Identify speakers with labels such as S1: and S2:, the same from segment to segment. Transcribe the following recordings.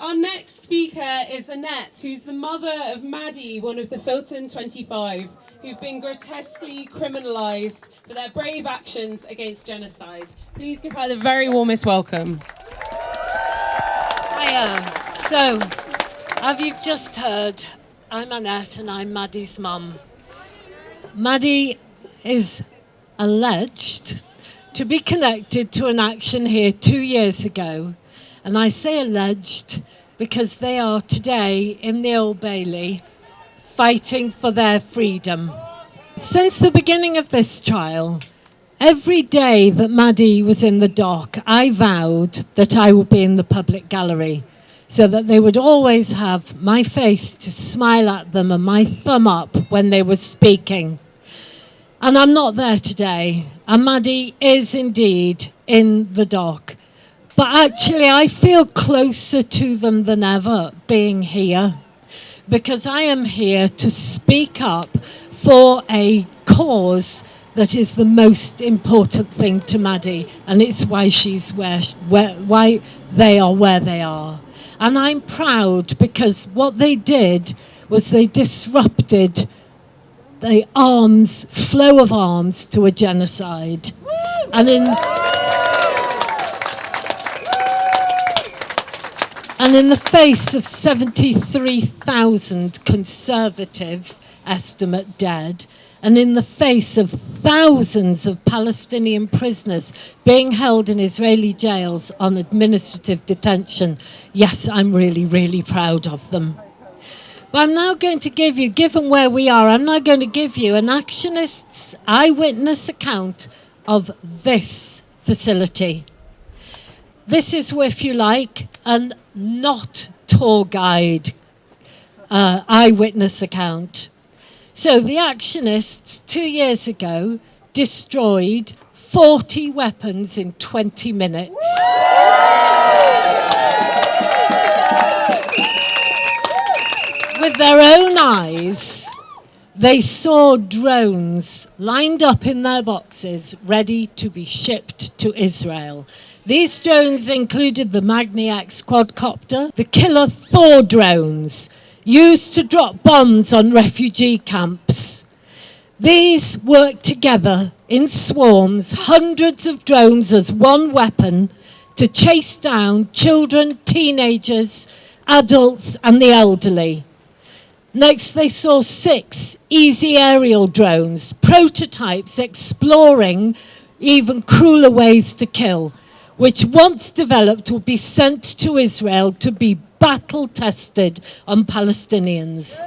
S1: Our next speaker is Annette, who's the mother of Maddie, one of the Filton 25, who've been grotesquely criminalised for their brave actions against genocide. Please give her the very warmest welcome.
S2: Hiya. So, as you've just heard, I'm Annette and I'm Maddie's mum. Maddie is alleged to be connected to an action here 2 years ago. And I say alleged because they are today in the Old Bailey fighting for their freedom. Since the beginning of this trial, every day that Maddie was in the dock, I vowed that I would be in the public gallery so that they would always have my face to smile at them and my thumb up when they were speaking. And I'm not there today, and Maddie is indeed in the dock. But actually, I feel closer to them than ever being here, because I am here to speak up for a cause that is the most important thing to Maddie, and it's why she's why they are where they are. And I'm proud because what they did was they disrupted the flow of arms to a genocide. And in the face of 73,000 conservative estimate dead, and in the face of thousands of Palestinian prisoners being held in Israeli jails on administrative detention, yes, I'm really, really proud of them. But I'm now going to give you, given where we are, I'm now going to give you an actionist's eyewitness account of this facility. This is, if you like, a not tour guide eyewitness account. So the actionists 2 years ago destroyed 40 weapons in 20 minutes. With their own eyes, they saw drones lined up in their boxes ready to be shipped to Israel. These drones included the MADDY quadcopter, the killer Thor drones, used to drop bombs on refugee camps. These worked together in swarms, hundreds of drones as one weapon, to chase down children, teenagers, adults, and the elderly. Next, they saw 6 easy aerial drones, prototypes exploring even crueler ways to kill, which once developed will be sent to Israel to be battle-tested on Palestinians.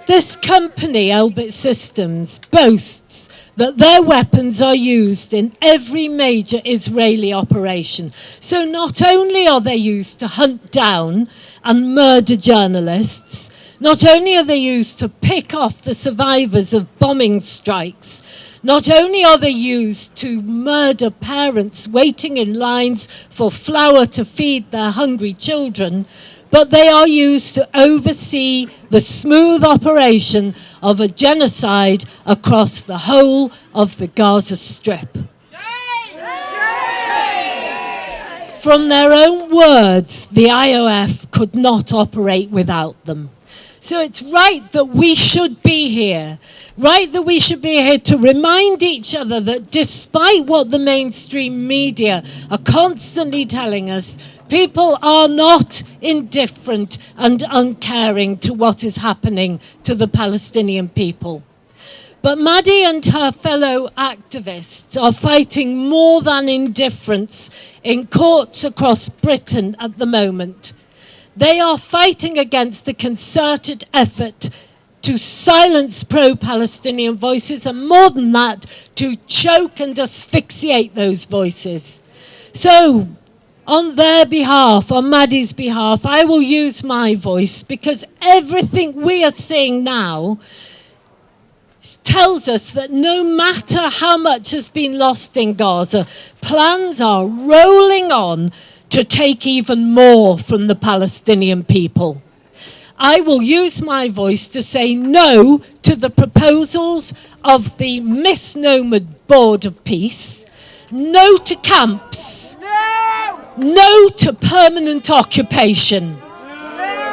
S2: This company, Elbit Systems, boasts that their weapons are used in every major Israeli operation. So not only are they used to hunt down and murder journalists, not only are they used to pick off the survivors of bombing strikes, not only are they used to murder parents waiting in lines for flour to feed their hungry children, but they are used to oversee the smooth operation of a genocide across the whole of the Gaza Strip. From their own words, the IOF could not operate without them. So it's right that we should be here. Right that we should be here to remind each other that despite what the mainstream media are constantly telling us, people are not indifferent and uncaring to what is happening to the Palestinian people. But Maddie and her fellow activists are fighting more than indifference in courts across Britain at the moment. They are fighting against a concerted effort to silence pro-Palestinian voices, and more than that, to choke and asphyxiate those voices. So, on their behalf, on Maddie's behalf, I will use my voice, because everything we are seeing now tells us that no matter how much has been lost in Gaza, plans are rolling on to take even more from the Palestinian people. I will use my voice to say no to the proposals of the misnomered Board of Peace, no to camps, no! No to permanent occupation.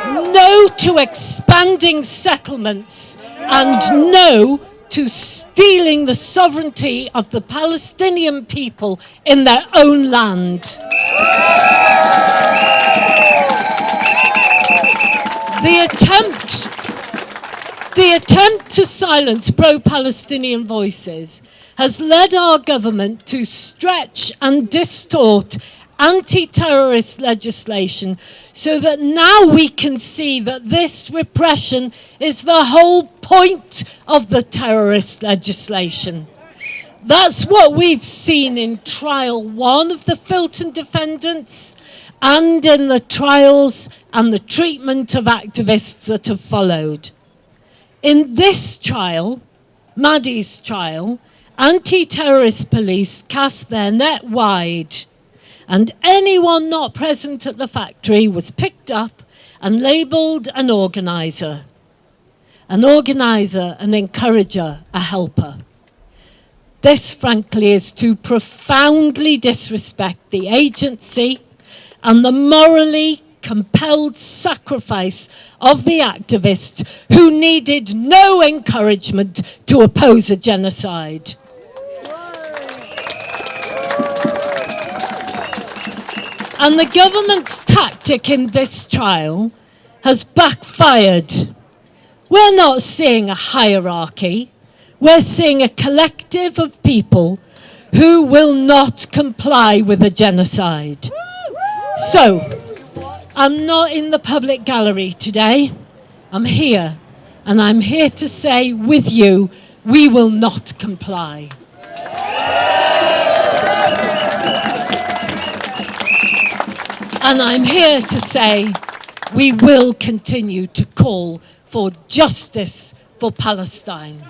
S2: No to expanding settlements. And no to stealing the sovereignty of the Palestinian people in their own land. The attempt to silence pro-Palestinian voices has led our government to stretch and distort anti-terrorist legislation so that now we can see that this repression is the whole point of the terrorist legislation. That's what we've seen in trial 1 of the Filton defendants and in the trials and the treatment of activists that have followed. In this trial, Maddie's trial, anti-terrorist police cast their net wide, and anyone not present at the factory was picked up and labelled an organiser. An organiser, an encourager, a helper. This, frankly, is to profoundly disrespect the agency and the morally compelled sacrifice of the activists who needed no encouragement to oppose a genocide. And the government's tactic in this trial has backfired. We're not seeing a hierarchy. We're seeing a collective of people who will not comply with a genocide. So, I'm not in the public gallery today. I'm here. And I'm here to say with you, we will not comply. And I'm here to say we will continue to call for justice for Palestine.